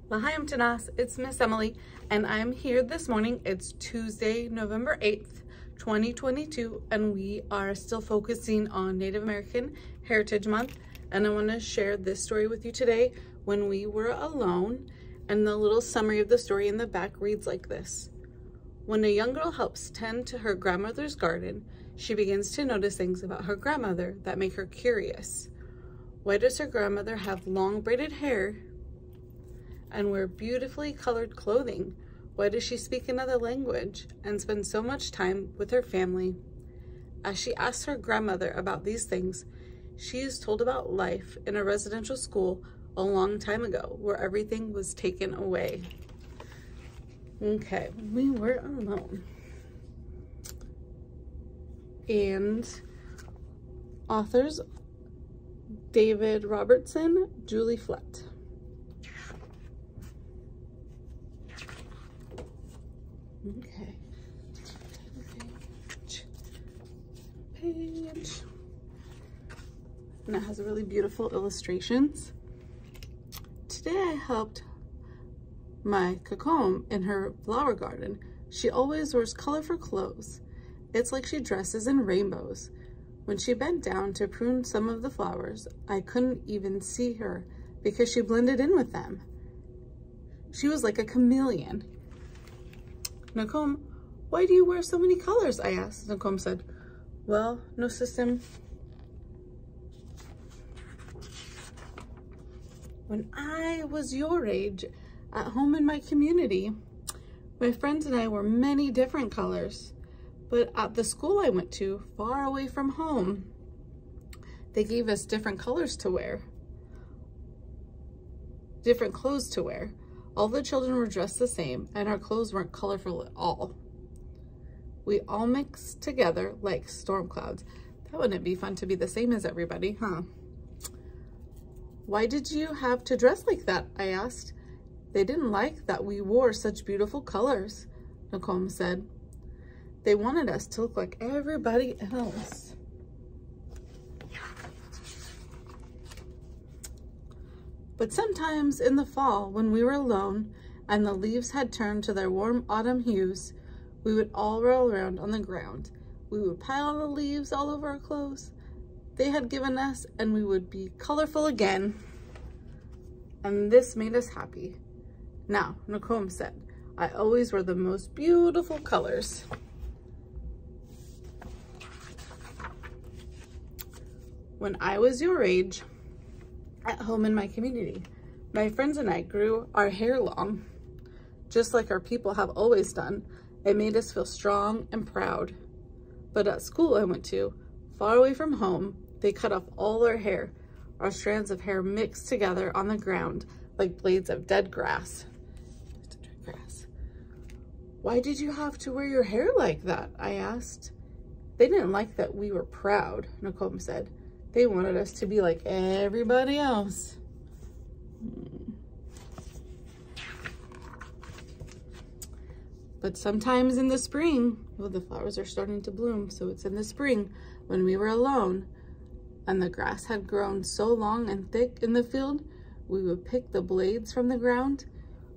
L'chaim Tanas, it's Miss Emily, and I'm here this morning. It's Tuesday, November 8th, 2022, and we are still focusing on Native American Heritage Month. And I want to share this story with you today, When We Were Alone. And the little summary of the story in the back reads like this. When a young girl helps tend to her grandmother's garden, she begins to notice things about her grandmother that make her curious. Why does her grandmother have long braided hair and wear beautifully colored clothing? Why does she speak another language and spend so much time with her family? As she asks her grandmother about these things, she is told about life in a residential school a long time ago where everything was taken away. Okay, we were alone. And authors David Robertson, Julie Flett. Okay. Page. And it has really beautiful illustrations. Today I helped my Kakom in her flower garden. She always wears colorful clothes. It's like she dresses in rainbows. When she bent down to prune some of the flowers, I couldn't even see her because she blended in with them. She was like a chameleon. Nakom, why do you wear so many colors? I asked. Nakom said, well, no system. When I was your age, at home in my community, my friends and I were many different colors. But at the school I went to, far away from home, they gave us different colors to wear, different clothes to wear. All the children were dressed the same, and our clothes weren't colorful at all. We all mixed together like storm clouds. That wouldn't be fun to be the same as everybody, huh? Why did you have to dress like that? I asked. They didn't like that we wore such beautiful colors, Nakom said. They wanted us to look like everybody else. But sometimes in the fall, when we were alone and the leaves had turned to their warm autumn hues, we would all roll around on the ground. We would pile the leaves all over our clothes they had given us, and we would be colorful again. And this made us happy. Now, Nakom said, I always wear the most beautiful colors. When I was your age, at home in my community, my friends and I grew our hair long, just like our people have always done. It made us feel strong and proud. But at school I went to, far away from home, they cut off all our hair. Our strands of hair mixed together on the ground like blades of dead grass. Why did you have to wear your hair like that? I asked. They didn't like that we were proud, Nakom said. They wanted us to be like everybody else. But sometimes in the spring, well, the flowers are starting to bloom, so it's in the spring, when we were alone and the grass had grown so long and thick in the field, we would pick the blades from the ground.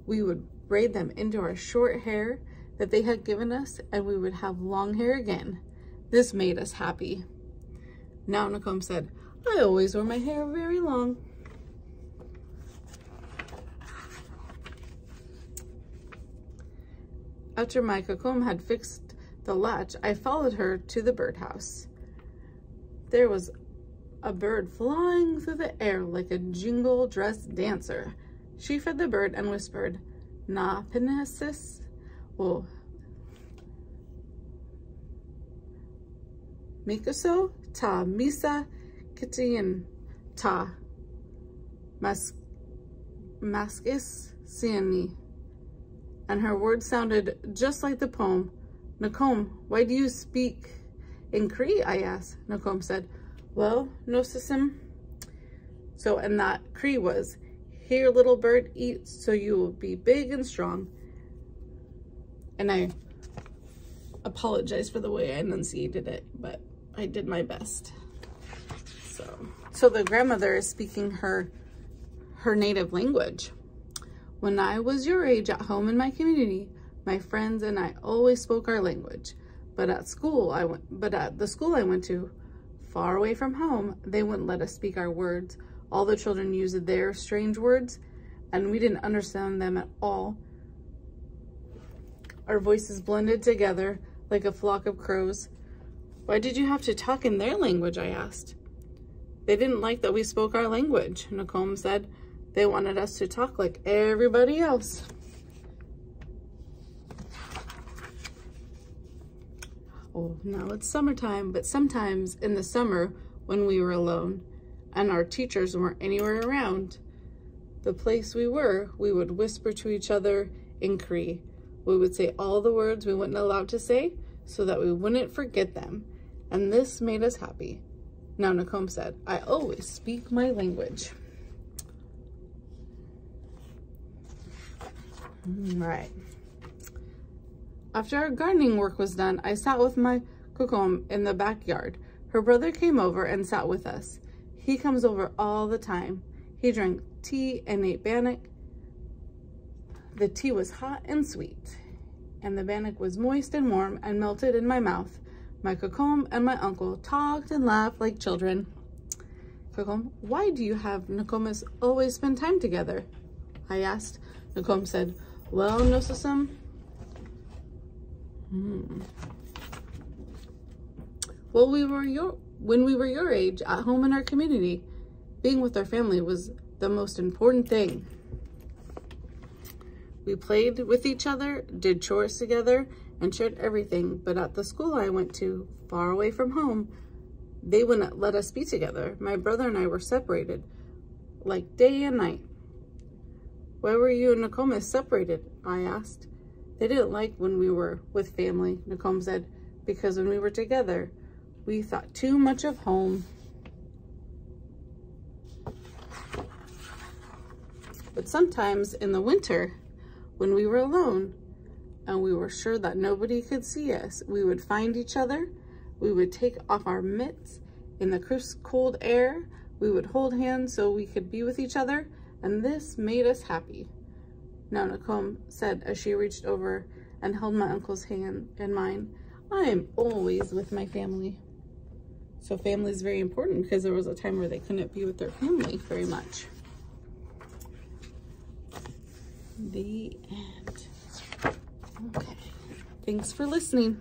We would braid them into our short hair that they had given us, and we would have long hair again. This made us happy. Now Nakom said, I always wore my hair very long. After my Kakom had fixed the latch, I followed her to the birdhouse. There was a bird flying through the air like a jingle-dressed dancer. She fed the bird and whispered, Na penesis, oh, Mikoso ta misa kitian ta maskis siani. And her words sounded just like the poem. Nakom, why do you speak in Cree? I asked. Nakom said, well, no system. So, and that Cree was, here little bird, eat so you will be big and strong. And I apologize for the way I enunciated it, but I did my best. So the grandmother is speaking her native language. When I was your age at home in my community, my friends and I always spoke our language. But at the school I went to, far away from home, they wouldn't let us speak our words. All the children used their strange words, and we didn't understand them at all. Our voices blended together like a flock of crows. Why did you have to talk in their language? I asked. They didn't like that we spoke our language, Nicole said. They wanted us to talk like everybody else. Oh, now it's summertime, but sometimes in the summer when we were alone and our teachers weren't anywhere around, the place we would whisper to each other in Cree. We would say all the words we weren't allowed to say so that we wouldn't forget them. And this made us happy. Now, Nicole said, I always speak my language. Right. After our gardening work was done, I sat with my Kokom in the backyard. Her brother came over and sat with us. He comes over all the time. He drank tea and ate bannock. The tea was hot and sweet, and the bannock was moist and warm and melted in my mouth. My Kokom and my uncle talked and laughed like children. Kokom, why do you have Nokomis always spend time together? I asked. Nicole said, well, Nosasam, well, when we were your age, at home in our community, being with our family was the most important thing. We played with each other, did chores together, and shared everything. But at the school I went to, far away from home, they wouldn't let us be together. My brother and I were separated, like day and night. Why were you and Nicole separated? I asked. They didn't like when we were with family, Nicole said, because when we were together, we thought too much of home. But sometimes in the winter, when we were alone and we were sure that nobody could see us, we would find each other. We would take off our mitts in the crisp, cold air. We would hold hands so we could be with each other, and this made us happy. Now, Nicole said as she reached over and held my uncle's hand in mine, I am always with my family. So family is very important because there was a time where they couldn't be with their family very much. The end. Okay. Thanks for listening.